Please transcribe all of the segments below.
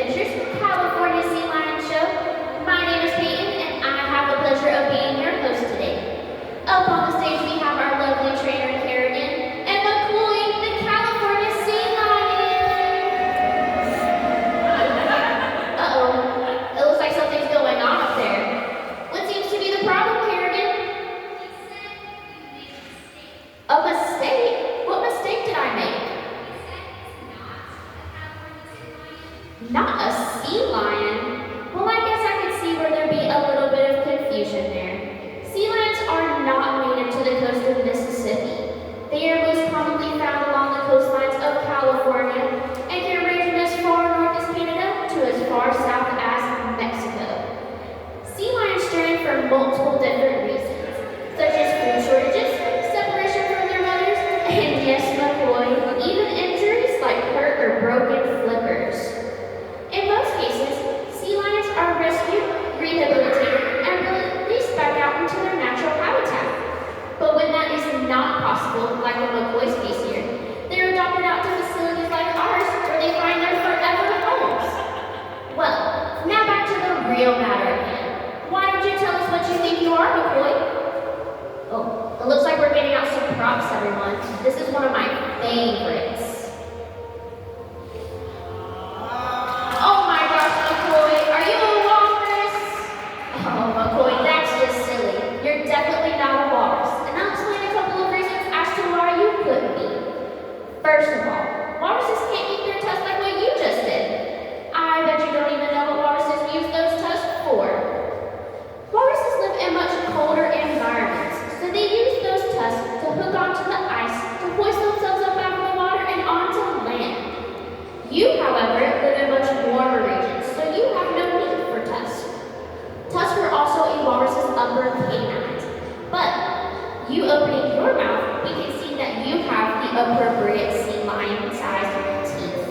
Adventures California Sea Lion Show. My name is Peyton, and I have the pleasure of being your host today. Up on the stage, we have our lovely trainer, Kerrigan, and McCoy, the California Sea Lion. Uh-oh. It looks like something's going on up there. What seems to be the problem, Kerrigan? A mistake? What mistake did I make? Not a sea lion? Well, I guess I could see where there'd be a little bit of confusion there. Sea lions are not native to the coast of Mississippi. They are most commonly found along the coastlines of California and can range from as far north as Canada to as far south as Mexico. Sea lions stray for multiple different reasons, such as food shortages, separation from their mothers, and yes, McCoy, even injuries like hurt or broken flippers. In most cases, sea lions are rescued, rehabilitated, and released back out into their natural habitat. But when that is not possible, like in McCoy's case here, they are adopted out to facilities like ours where they find their forever homes. Well, now back to the real matter at hand. Why don't you tell us what you think you are, McCoy? Oh, it looks like we're getting out some props, everyone. This is one of my favorites. First of all, walruses can't eat their tusks like what you just did. I bet you don't even know what walruses use those tusks for. Walruses live in much colder environments, so they use those tusks to hook onto the ice to hoist themselves up out of the water and onto land. You, however, live in much warmer regions, so you have no need for tusks. Tusks are also a walrus's upper canines, but you opening your mouth, we can see that you have the appropriate sea lion-sized teeth.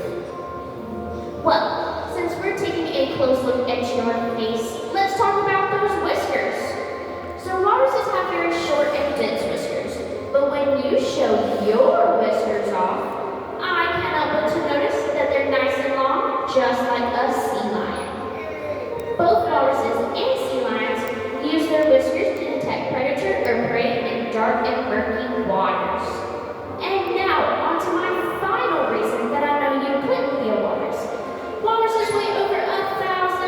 Well, since we're taking a close look at your face, let's talk about those whiskers. So walruses have very short and dense whiskers, but when you show your whiskers off, I cannot but to notice that they're nice and long, just like a sea lion. Both walruses and sea lions use their whiskers to detect predator or prey in dark and murky waters. And now, on to my final reason that I know you couldn't be a walrus. Walruses weigh over 1,000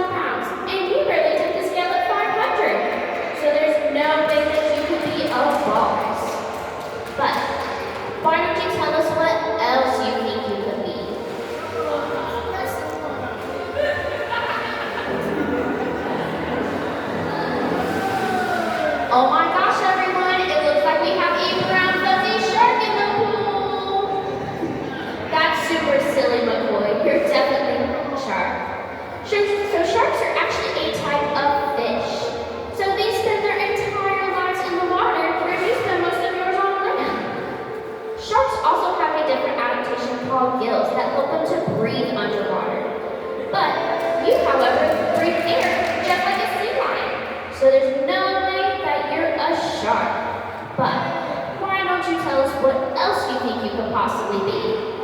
pounds, and you barely took the scale at 500. So there's no way that you could be a walrus. But why don't you tell us what else you think you could be? Oh my gosh, everyone, it looks like we have a brown fuzzy shark in the pool. That's super silly, McCoy. You're definitely a shark. So sharks are actually a type of fish. So they spend their entire lives in the water where you spend most of yours on land. Sharks also have a different adaptation called gills that help them to breathe underwater. But you, however, breathe air just like a sea lion. So there's no way that you're a shark. But why don't you tell us what else you think you could possibly be?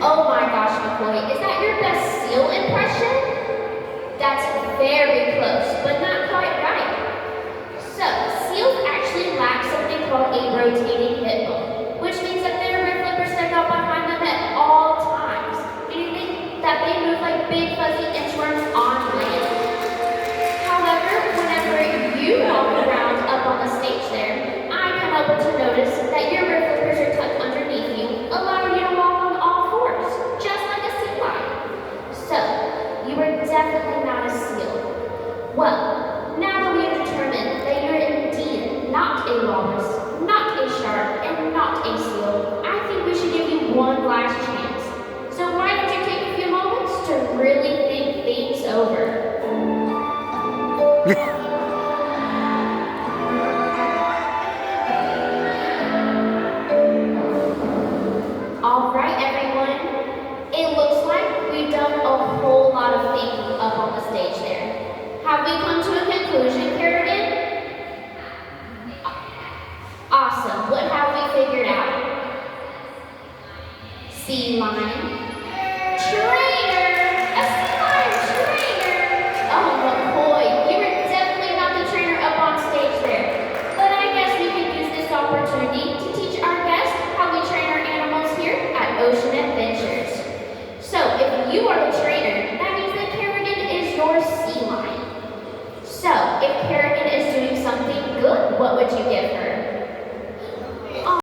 Oh my gosh, McCoy, is that your best seal impression? That's very close, but not quite right. So, seals actually lack something called a rotating hip bone, which means that their rear flippers stick out behind them at all times, meaning that they move like big fuzzy inchworms on land. However, whenever you walk around up on the stage there, I can't help but to notice that your rear flippers are tucked underneath you, allowing you to walk on all fours, just like a sea lion. So, you are definitely not a seal. Well, now that we have determined that you're indeed not a walrus, not a shark, and not a seal, I think we should give you one last chance. So why don't you take a few moments to really think things over? All right, everyone. It looks like we've done a whole lot of thinking up on the stage there. Have we come to a conclusion, Kerrigan? Sea lion. Train.